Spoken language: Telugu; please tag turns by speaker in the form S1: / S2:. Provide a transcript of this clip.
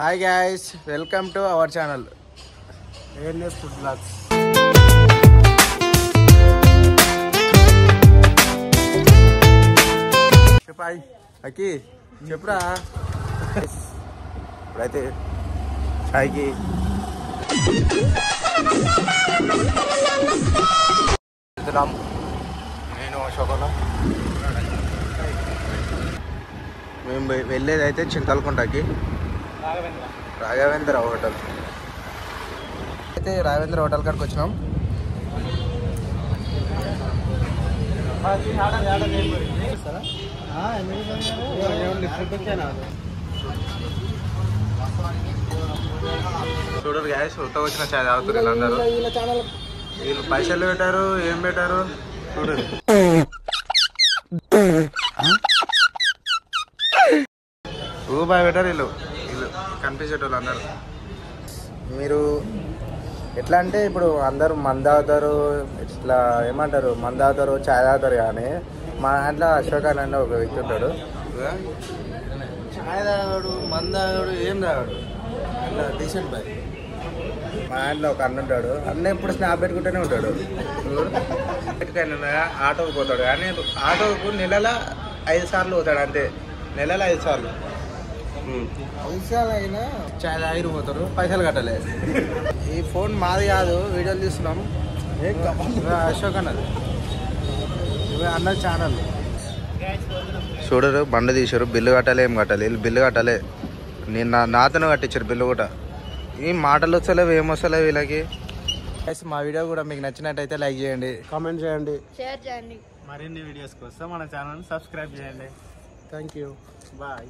S1: Hi guys, welcome to our channel ANS food blogs. చెప్పాయి అక్కి చెప్పురా. ఇప్పుడైతే ఛాయ్కి నేను అశోకలో మేము వెళ్ళేది అయితే చింతలకుంటకి రాఘవేంద్ర హోటల్. అయితే రాఘవేంద్ర హోటల్ కాడికి వచ్చినాం. చూడరు గ్యాస్ ఉత్త వచ్చిన చాయ్ తాగుతారు అందరూ. వీళ్ళు పైసలు పెట్టారు, ఏం పెట్టారు చూడరు. రూపాయి పెట్టారు వీళ్ళు కనిపించేటోళ్ళు అందరు. మీరు ఎట్లా అంటే ఇప్పుడు అందరూ మందు తాగుతారు, ఇట్లా ఏమంటారు మందు తాగుతారు, చాయ్ తాగుతారు. కానీ మా దాంట్లో అశోక్ అని ఒక వ్యక్తి ఉంటాడు. చాయ్ తాగాడు, మందు తాగాడు, ఏం తాగాడు, అట్లా డీసెంట్ బాయ్. మా దాంట్లో ఒక అన్న ఉంటాడు. అన్న ఎప్పుడు స్నాప్ పెట్టుకుంటూనే ఉంటాడు. ఆటోకి పోతాడు, కానీ ఆటోకు నెలలో 5 సార్లు పోతాడు అంతే. నెలలో 5 సార్లు. 5 సార్లు అయినా చాలా ఆగిరి పోతారు, పైసలు కట్టలేదు. ఈ ఫోన్ మాది కాదు, వీడియోలు తీస్తున్నాం. అశోక్ అన్నది, అన్న ఛానల్. చూడరు బండి తీసారు, బిల్లు కట్టాలి, ఏం కట్టాలి. వీళ్ళు బిల్లు కట్టాలి. నేను నాతోనే కట్టించారు బిల్లు కూడా. ఈ మాటలు వస్తలేవు, ఏం వస్తలేవు వీళ్ళకి. మా వీడియో కూడా మీకు నచ్చినట్టయితే లైక్ చేయండి, కామెంట్ చేయండి,
S2: షేర్ చేయండి.
S3: మరిన్ని వీడియోస్ కోసం మన ఛానల్ సబ్స్క్రైబ్ చేయండి.
S1: Thank you, bye.